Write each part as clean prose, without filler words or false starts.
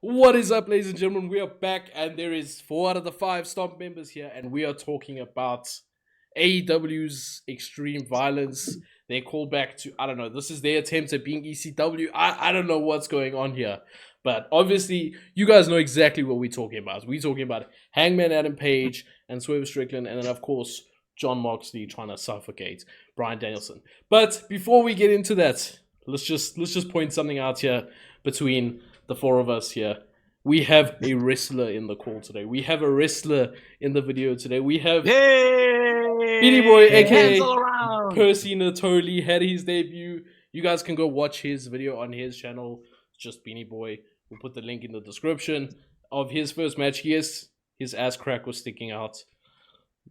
What is up, ladies and gentlemen? We are back, and there is 4 out of the 5 Stomp members here, and we are talking about AEW's Extreme Violence. They call back to, I don't know, this is their attempt at being ECW. I don't know what's going on here, but obviously, you guys know exactly what we're talking about. We're talking about Hangman Adam Page and Swerve Strickland, and then, of course, John Moxley trying to suffocate Bryan Danielson. But before we get into that, let's just point something out here between the 4 of us here. We have a wrestler in the call today. We have a wrestler in the video today. We have BeanieBoy, aka Percy Natoli, had his debut. You guys can go watch his video on his channel. It's just BeanieBoy. We'll put the link in the description of his first match. Yes, his ass crack was sticking out.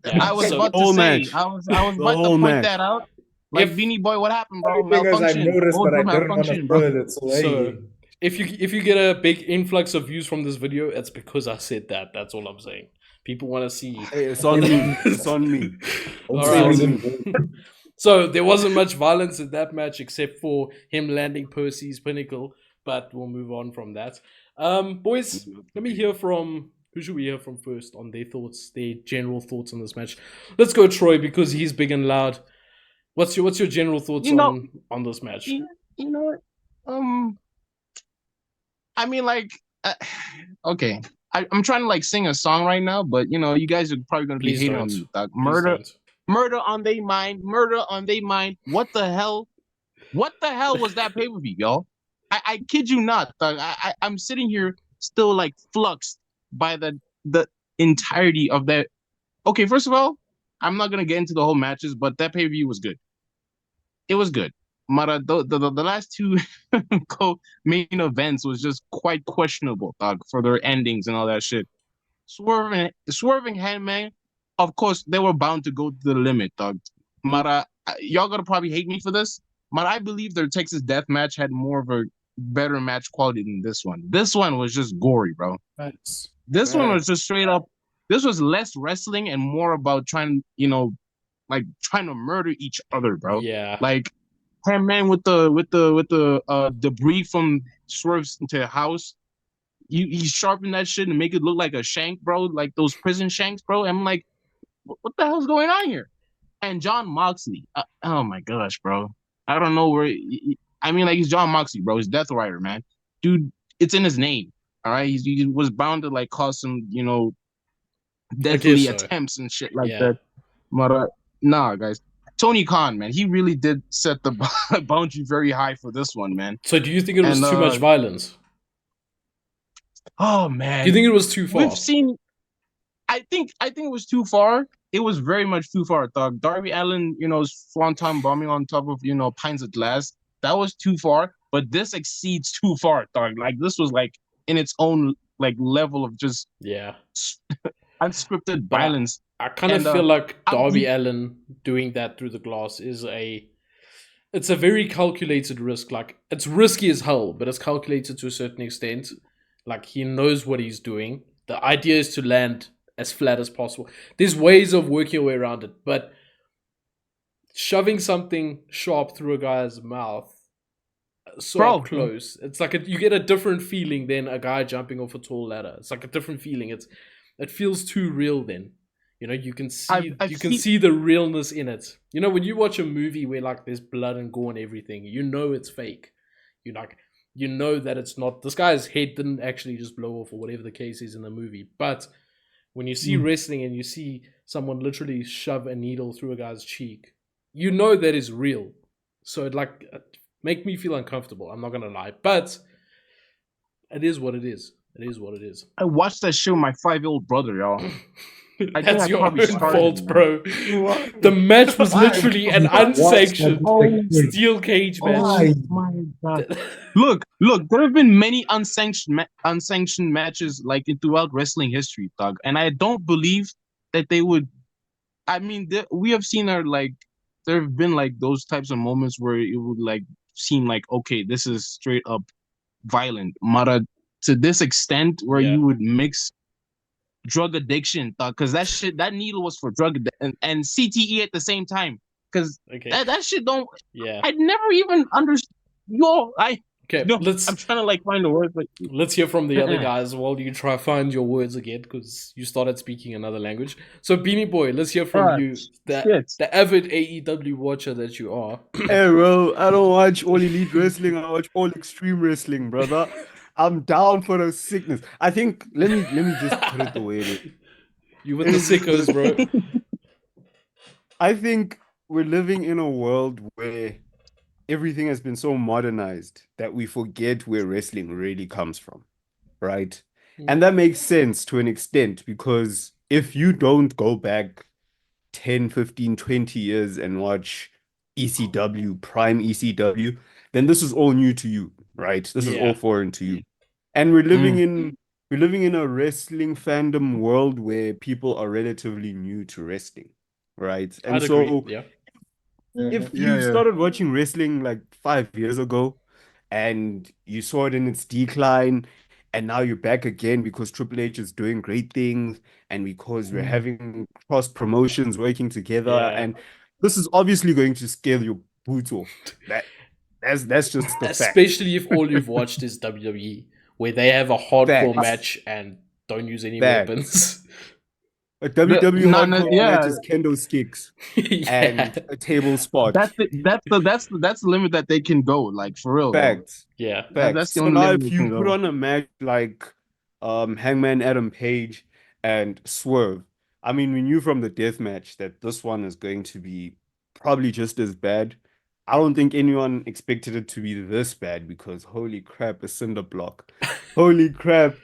Yeah, I was about to say, I was about to point that out. Like, BeanieBoy, what happened, bro? Malfunction. I noticed, but I didn't want to spoil it. So if you get a big influx of views from this video, it's because I said that. That's all I'm saying. People want to see. Hey, it's on me. It's on me. All right. So there wasn't much violence in that match except for him landing Percy's pinnacle. But we'll move on from that. Boys, let me hear from. Who should we hear from first on their thoughts, their general thoughts on this match? Let's go Troy, because he's big and loud. What's your general thoughts on this match? You know what? I mean, like, okay. I'm trying to like sing a song right now, but you guys are probably gonna be hating on me. Dog. Murder on they mind. What the hell? What the hell was that pay-per-view, y'all? I kid you not, dog. I'm sitting here still like fluxed by the entirety of that. Okay, first of all, I'm not gonna get into the whole matches, but that pay-per-view was good. It was good. Mara, the last 2 main events was just quite questionable, dog, for their endings and all that shit. Swerving Hangman, of course, they were bound to go to the limit, dog. Mara, y'all gonna probably hate me for this, but I believe their Texas Death match had more of a better match quality than this one. This one was just gory, bro. This one was just straight up. This was less wrestling and more about trying to murder each other, bro. Yeah. Like Hangman with the debris from Swerve's into house. He sharpened that shit and make it look like a shank, bro. Like those prison shanks, bro. I'm like, what the hell's going on here? And John Moxley. Oh my gosh, bro. I don't know where. I mean, like, he's John Moxley, bro. He's Death Rider, man. Dude, it's in his name. All right, he was bound to like cause some, deadly attempts and shit like that. But nah, guys, Tony Khan, man, he really did set the boundary very high for this one, man. So, do you think it was too much violence? Oh man, do you think it was too far? We've seen. I think it was too far. It was very much too far, dog. Darby Allin, swanton bombing on top of pints of glass. That was too far. But this exceeds too far, dog. Like, this was like in its own like level of just unscripted violence. I kind of feel like Darby Allin doing that through the glass is it's a very calculated risk. Like, it's risky as hell, but it's calculated to a certain extent. Like, he knows what he's doing. The idea is to land as flat as possible. There's ways of working your way around it, but shoving something sharp through a guy's mouth so close, it's like you get a different feeling than a guy jumping off a tall ladder. It's like a different feeling. It feels too real then. You can see the realness in it. When you watch a movie where like there's blood and gore and everything, it's fake. You know that it's not. This guy's head didn't actually just blow off or whatever the case is in the movie. But when you see wrestling and you see someone literally shove a needle through a guy's cheek, that is real. So it make me feel uncomfortable. I'm not gonna lie, but it is what it is. It is what it is. I watched that show with my 5-year-old brother, y'all. That's your own fault, bro. The match was literally an unsanctioned steel cage match. Oh my god! Look! There have been many unsanctioned matches like throughout wrestling history, dog. And I don't believe that they would. I mean, we have seen there have been like those types of moments where it would like seem like, okay, this is straight up violent. Mara, to this extent where you would mix drug addiction, because that needle was for drug and CTE at the same time, because that shit don't. Yeah, I never even understood. Okay, No, I'm trying to like find the words, but let's hear from the other guys while you try to find your words again because you started speaking another language. So BeanieBoy, let's hear from you, the avid AEW watcher that you are. Hey, bro, I don't watch all elite wrestling. I watch all extreme wrestling, brother. I'm down for the sickness. I think let me just put it the way it is. You with the sickos, bro. I think we're living in a world where everything has been so modernized that we forget where wrestling really comes from, right? And that makes sense to an extent because if you don't go back 10, 15, 20 years and watch ECW, prime ECW, then this is all new to you, right? This is all foreign to you. And we're living in a wrestling fandom world where people are relatively new to wrestling, right? And I'd so agree. Yeah. if you started watching wrestling like 5 years ago and you saw it in its decline, and now you're back again because Triple H is doing great things and because we're having cross promotions working together, and this is obviously going to scale your boots off. That's just the fact. Especially if all you've watched is WWE, where they have a hardcore Facts. match and don't use any Facts. weapons. A WWE hardcore match is kendo sticks and a table spot. That's the limit that they can go, like for real. Facts. Though. Yeah. Facts. That's the So only now limit if they can you put go. on a match like Hangman Adam Page and Swerve, I mean, we knew from the death match that this one is going to be probably just as bad. I don't think anyone expected it to be this bad because holy crap, a cinder block. Holy crap,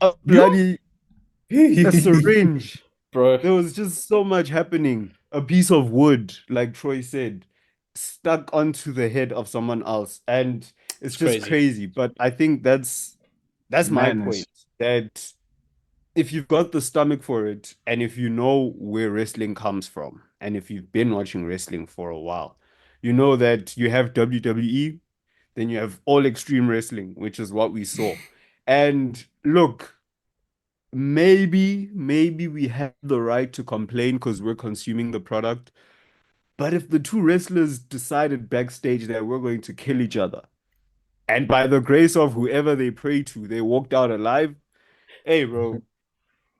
a bloody a syringe. Bro. There was just so much happening. A piece of wood, like Troy said, stuck onto the head of someone else. And it's just crazy. But I think that's my point. That if you've got the stomach for it, and if you know where wrestling comes from, and if you've been watching wrestling for a while, you know that you have WWE, then you have All Extreme Wrestling, which is what we saw. And look, maybe we have the right to complain because we're consuming the product. But if the two wrestlers decided backstage that we're going to kill each other, and by the grace of whoever they pray to, they walked out alive, hey, bro,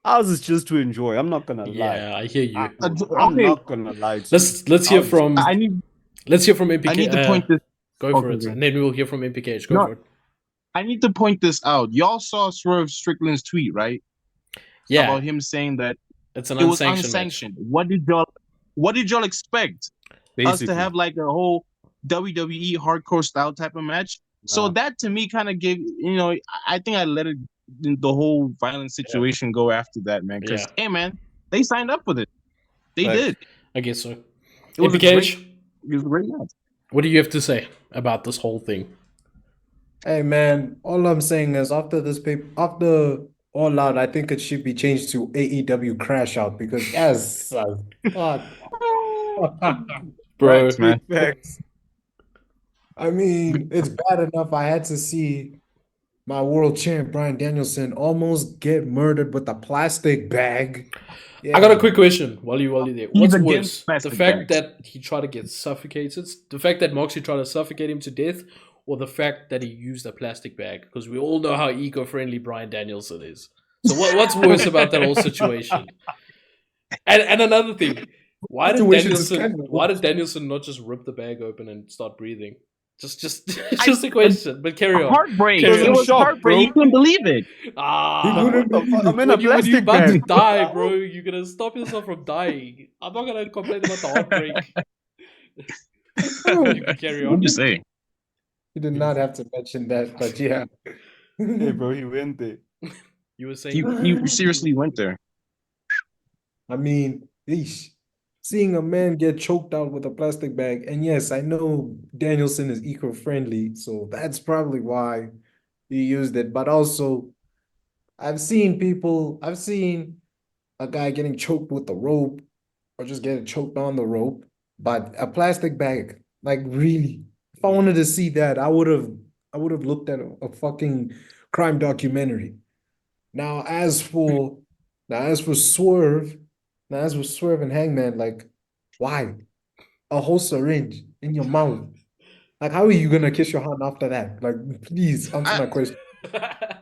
ours is just to enjoy. I'm not gonna lie. Yeah, I hear you. I'm not gonna lie to you. Let's hear from MPK. I need to point this. Go for it, and then we'll hear from MPKH. Go for it. I need to point this out. Y'all saw Swerve Strickland's tweet, right? Yeah. About him saying that it's an unsanctioned. What did y'all expect? Basically. Us to have like a whole WWE hardcore style type of match? Wow. So that to me kind of gave, I think I let the whole violent situation go after that, man. Because hey, man, they signed up for it. They did. I guess so. It was a great match. What do you have to say about this whole thing? Hey man, all I'm saying is after All Out, I think it should be changed to AEW Crash Out because bro, man. I mean, it's bad enough I had to see my world champ Bryan Danielson almost get murdered with a plastic bag. Yeah. I got a quick question while you're there. What's worse, the fact that he tried to get suffocated, the fact that Moxley tried to suffocate him to death, or the fact that he used a plastic bag? Because we all know how eco-friendly Bryan Danielson is. So what's worse about that whole situation? And another thing, why did Danielson not just rip the bag open and start breathing? Just a question, but carry on. Heartbreak. It was heartbreak. You couldn't believe it. I'm in a plastic you're about bag. to die, bro. You're gonna stop yourself from dying. I'm not gonna complain about the heartbreak. You can carry on. What you say? You did not have to mention that, but yeah. Hey, bro, he went there. You were saying you seriously went there. I mean, seeing a man get choked out with a plastic bag, and yes, I know Danielson is eco-friendly, so that's probably why he used it. But also, I've seen a guy getting choked with a rope or just getting choked on the rope, but a plastic bag, like really, if I wanted to see that, I would have looked at a fucking crime documentary. Now, as for Swerve and Hangman, like, why? A whole syringe in your mouth. Like, how are you gonna kiss your hand after that? Like, please answer my question.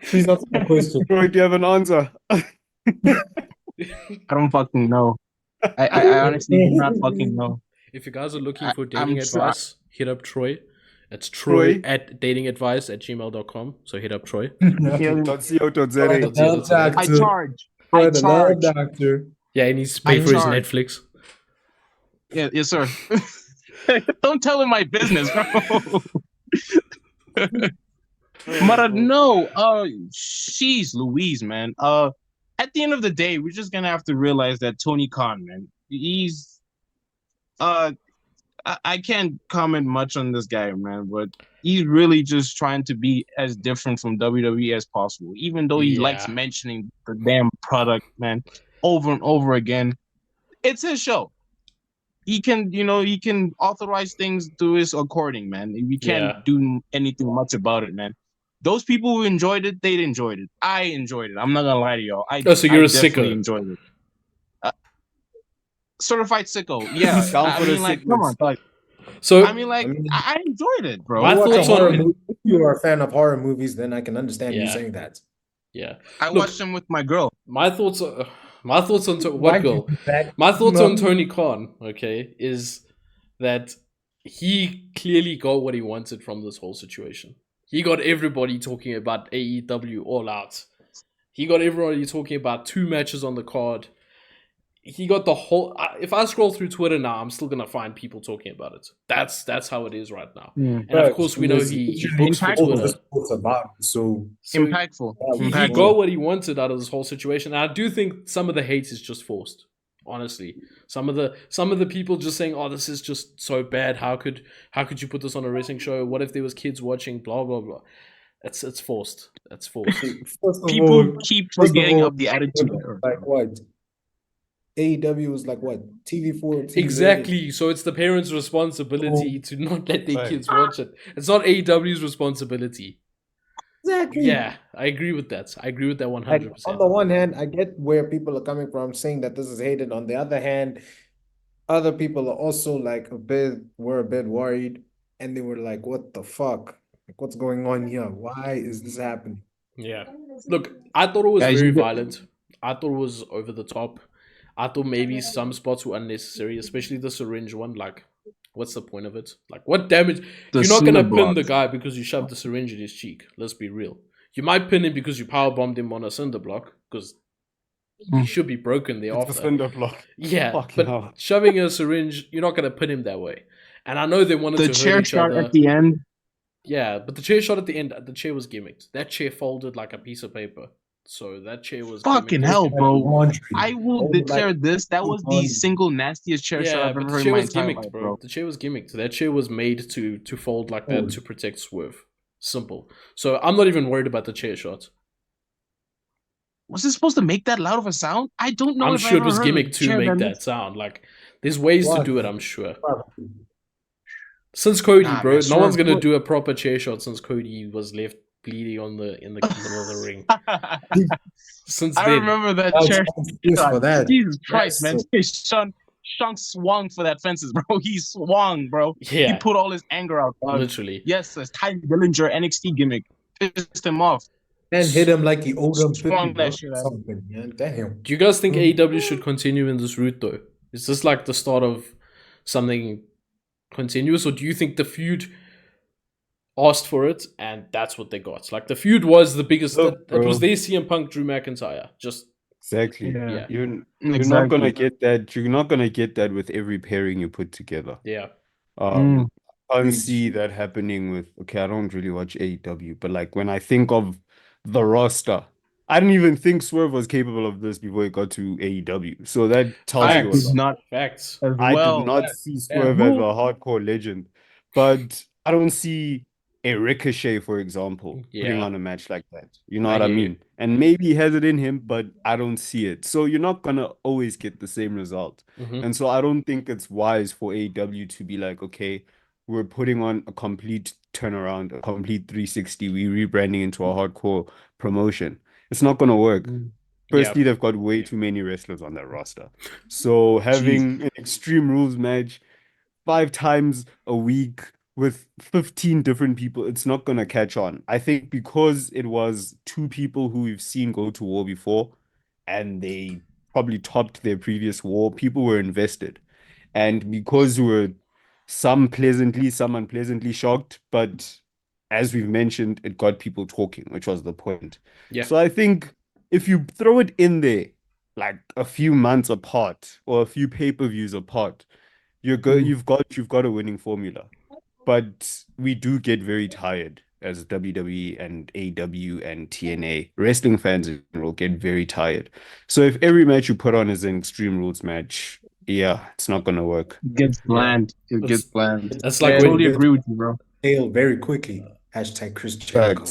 Please answer my question. Troy, do you have an answer? I don't fucking know. I honestly do not fucking know. If you guys are looking for dating I'm advice, hit up Troy. It's Troy at datingadvice@gmail.com. So hit up Troy. .co.za. I charge. For I the charge. love doctor. Yeah, he needs to pay for his charge. Netflix. Yeah, yes, sir. Don't tell him my business, bro. But no, she's Louise, man. At the end of the day, we're just gonna have to realize that Tony Khan, man, he's I can't comment much on this guy, man, but he's really just trying to be as different from WWE as possible, even though he likes mentioning the damn product, man, over and over again. It's his show. He can, he can authorize things to his according, man. We can't do anything much about it, man. Those people who enjoyed it, they enjoyed it. I enjoyed it. I'm not gonna lie to y'all. So you're a definitely sicko. enjoyed it. Certified sicko, yeah. I mean, like, come on, like. So I enjoyed it, bro. My thoughts on if you are a fan of horror movies, then I can understand you saying that. Yeah, I watched them with my girl. My thoughts on what girl? My thoughts on Tony Khan, okay, is that he clearly got what he wanted from this whole situation. He got everybody talking about AEW All Out. He got everybody talking about 2 matches on the card. He got the whole. If I scroll through Twitter now, I'm still gonna find people talking about it. That's how it is right now. And of course, we know he books for Twitter. So impactful. He got what he wanted out of this whole situation. And I do think some of the hate is just forced. Honestly, some of the people just saying, "Oh, this is just so bad. How could you put this on a wrestling show? What if there was kids watching? Blah blah blah." It's forced. That's forced. People keep forgetting of the attitude. Like what? AEW was like what? TV4. Exactly. Rated. So it's the parents' responsibility to not let their kids watch it. It's not AEW's responsibility. Exactly. Yeah, I agree with that. I agree with that 100%. Like, on the one hand, I get where people are coming from, saying that this is hated. On the other hand, other people are also like were a bit worried, and they were like, "What the fuck? Like, what's going on here? Why is this happening?" Yeah. Look, I thought it was very violent. I thought it was over the top. I thought maybe some spots were unnecessary, especially the syringe one. Like, what's the point of it? Like, what damage? You're not going to pin the guy because you shoved the syringe in his cheek. Let's be real. You might pin him because you powerbombed him on a cinder block, because he should be broken there after. A cinder block. Yeah, but shoving a syringe, you're not going to pin him that way. And I know they wanted to hurt each other. The chair shot at the end. Yeah, but the chair shot at the end, the chair was gimmicked. That chair folded like a piece of paper. So that chair was fucking hell, bro. I will declare this. That was the single nastiest chair shot I've ever heard in my entire life, bro. The chair was gimmicked. That chair was made to fold like that to protect Swerve. Simple. So I'm not even worried about the chair shot. Was it supposed to make that loud of a sound? I don't know. I'm sure it was gimmicked to make that sound. Like, there's ways to do it, I'm sure. Since Cody, bro, no one's gonna do a proper chair shot since Cody was left bleeding in the middle of the ring. Since I remember that chair shot. Jesus Christ, man! Sean swung for that fences, bro. He swung, bro. Yeah. He put all his anger out. Literally. Yes, this Ty Dillinger NXT gimmick pissed him off. And hit him like he owed him 50 that shit something, man. Damn. Do you guys think AEW should continue in this route, though? Is this like the start of something continuous, or do you think the feud asked for it and that's what they got? Like, the feud was the biggest. It was their CM Punk, Drew McIntyre. Just exactly. Yeah. You're not gonna get that. You're not gonna get that with every pairing you put together. Yeah. I don't see that happening with. Okay, I don't really watch AEW, but like when I think of the roster, I didn't even think Swerve was capable of this before he got to AEW. So that tells you it's not facts. I did not see Swerve as a hardcore legend, but I don't see a Ricochet, for example, putting on a match like that. You know what I mean? And maybe he has it in him, but I don't see it. So you're not gonna always get the same result. And so I don't think it's wise for AEW to be like, okay, we're putting on a complete turnaround, a complete 360. We're rebranding into a hardcore promotion. It's not gonna work. Firstly, they've got way too many wrestlers on that roster. So having an Extreme Rules match 5 times a week with 15 different people, it's not going to catch on. I think because it was two people who we've seen go to war before and they probably topped their previous war, people were invested. And because we were some pleasantly, some unpleasantly shocked, but as we've mentioned, it got people talking, which was the point. Yeah. So I think if you throw it in there, like a few months apart or a few pay-per-views apart, you've got a winning formula. But we do get very tired as WWE and AEW and TNA. Wrestling fans in general get very tired. So if every match you put on is an Extreme Rules match, yeah, it's not gonna work. It gets bland. It gets bland. That's like I totally agree with you, bro. Fail very quickly. Hashtag Chris Jericho.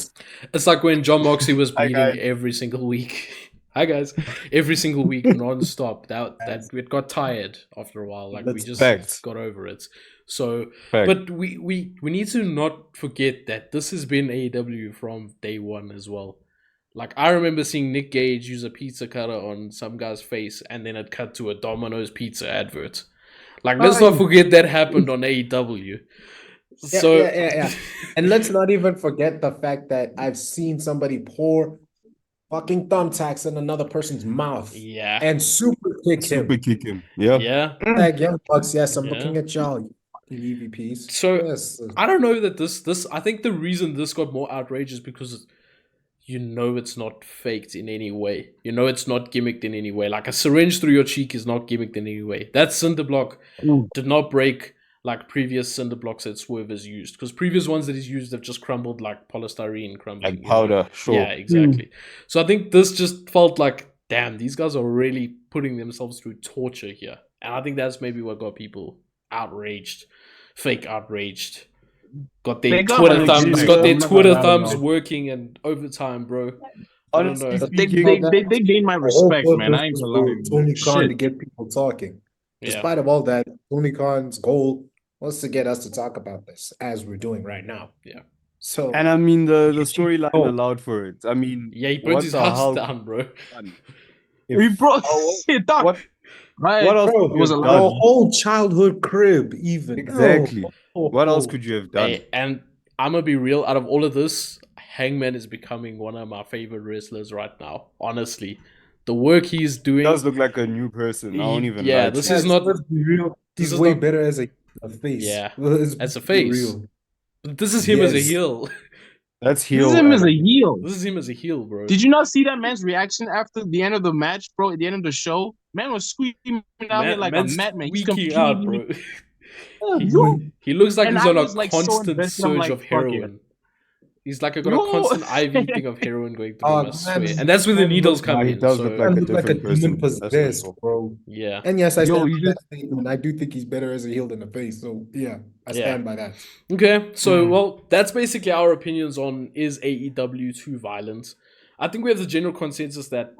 It's like when John Moxley was Hi, bleeding guys. every single week. Hi guys, every single week non-stop. That it got tired after a while. Like we just got over it. So, but we need to not forget that this has been AEW from day one as well. Like I remember seeing Nick Gage use a pizza cutter on some guy's face, and then it cut to a Domino's pizza advert. Like let's not forget that happened on AEW. Yeah. And let's not even forget the fact that I've seen somebody pour fucking thumbtacks in another person's mouth. Yeah. And super kick him. Yeah. Yeah. Like Young Bucks, yes, I'm looking at y'all, you fucking EVPs. So yes. I don't know that this I think the reason this got more outrage is because you know it's not faked in any way. You know it's not gimmicked in any way. Like a syringe through your cheek is not gimmicked in any way. That cinder block did not break like previous cinder blocks that Swerve has used, because previous ones that he's used have just crumbled like polystyrene crumbling. Like powder, sure. Yeah, exactly. So I think this just felt like, damn, these guys are really putting themselves through torture here. And I think that's maybe what got people outraged, fake outraged. Got their Twitter thumbs working and overtime, bro. Honestly, they gained my respect, man. I ain't gonna lie. Tony Khan to get people talking. Despite of all that, Tony Khan's goal was to get us to talk about this as we're doing right now. Yeah. So, and I mean the storyline allowed for it. I mean, yeah, he burnt his house down, bro. He brought it down. What else was a whole childhood crib, even. Exactly. What else could you have done? Hey, and I'm gonna be real. Out of all of this, Hangman is becoming one of my favorite wrestlers right now. Honestly, the work he's doing, he does look like a new person. I don't even. Yeah, this is not real. He's way better as a face. Yeah, as a face. Real. But this is him as a heel. That's heel. This is him as a heel. This is him as a heel, bro. Did you not see that man's reaction after the end of the match, bro? At the end of the show, man was squeaking out here like a madman. He's squeaking out, bro. He looks like he's on a constant surge of heroin. He's like got a constant IV thing of heroin going through him, I swear. And that's where the needles come in. He does look like a demon possessed, bro. Yeah. And yes, I stand by that statement. I do think he's better as a heel than a face. So yeah, I stand by that. Okay, so well, that's basically our opinions on is AEW too violent. I think we have the general consensus that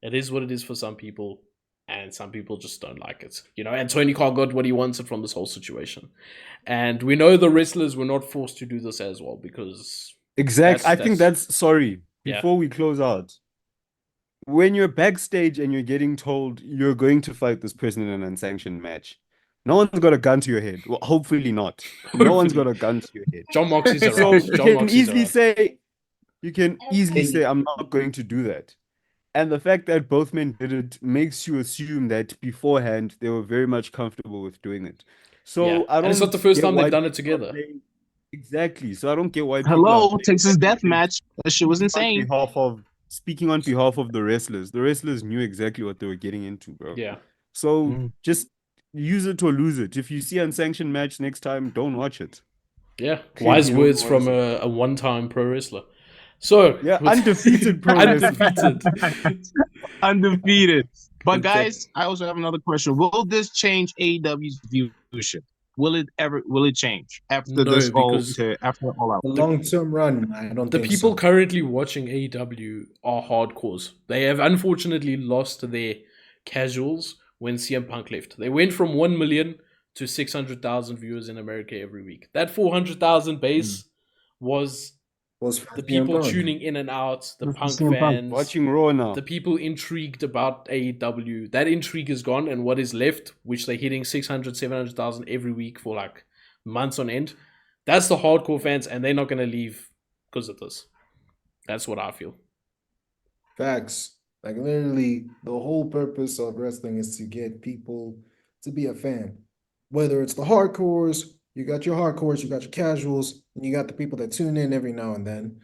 it is what it is for some people, and some people just don't like it. You know, and Tony Khan got what he wanted from this whole situation. And we know the wrestlers were not forced to do this as well, because exactly. I think that's sorry. Before we close out, when you're backstage and you're getting told you're going to fight this person in an unsanctioned match, no one's got a gun to your head. Well, hopefully not. No one's got a gun to your head. John Moxley's around. So you can easily say, I'm not going to do that. And the fact that both men did it makes you assume that beforehand they were very much comfortable with doing it. So I don't. And it's not the first time they've done it together. Exactly. So I don't get why. Hello, Texas Death Match. That shit was insane. Speaking on behalf of the wrestlers knew exactly what they were getting into, bro. Yeah. So just use it or lose it. If you see unsanctioned match next time, don't watch it. Yeah. Wise words from a one-time pro wrestler. So yeah, undefeated pro wrestler. Undefeated. But guys, I also have another question. Will this change AEW's viewership? Will it change after this after all out? The long-term run, I don't think the people currently watching AEW are hardcores. They have unfortunately lost their casuals when CM Punk left. They went from 1 million to 600,000 viewers in America every week. That 400,000 base was the people tuning in and out, the Punk fans watching Raw now, the people intrigued about AEW. That intrigue is gone, and what is left, which they're hitting 600,000, 700,000 every week for like months on end, That's the hardcore fans, and they're not going to leave because of this. That's what I feel. Facts. Like literally, the whole purpose of wrestling is to get people to be a fan. Whether it's the hardcores, you got your hardcores, you got your casuals, and you got the people that tune in every now and then.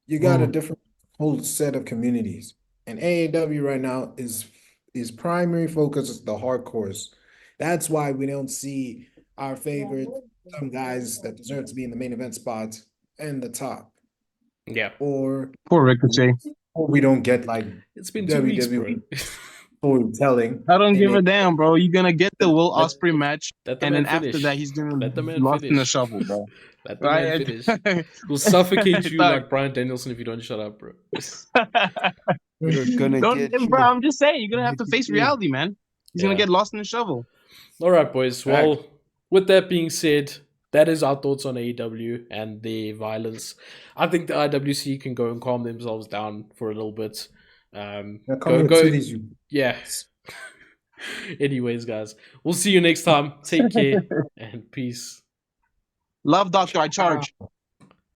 You got a different whole set of communities. And AEW right now is primary focus is the hardcores. That's why we don't see our favorite some guys that deserve to be in the main event spots and the top. Yeah. Or poor Ricochet. Or we don't get like it's been 2 weeks, bro. Storytelling. I don't give a damn, bro. You're gonna get the Will Ospreay match, and then finish. after that, he's gonna be lost in the shuffle, bro. Let the man finish. We'll suffocate you like Bryan Danielson if you don't shut up, bro. We're gonna get you. Bro, I'm just saying, you're gonna have to face reality, man. He's gonna get lost in the shovel. All right, boys. Well, with that being said, that is our thoughts on AEW and the violence. I think the IWC can go and calm themselves down for a little bit. Yeah. Anyways, guys, we'll see you next time. Take care and peace. Love, Doctor. I charge.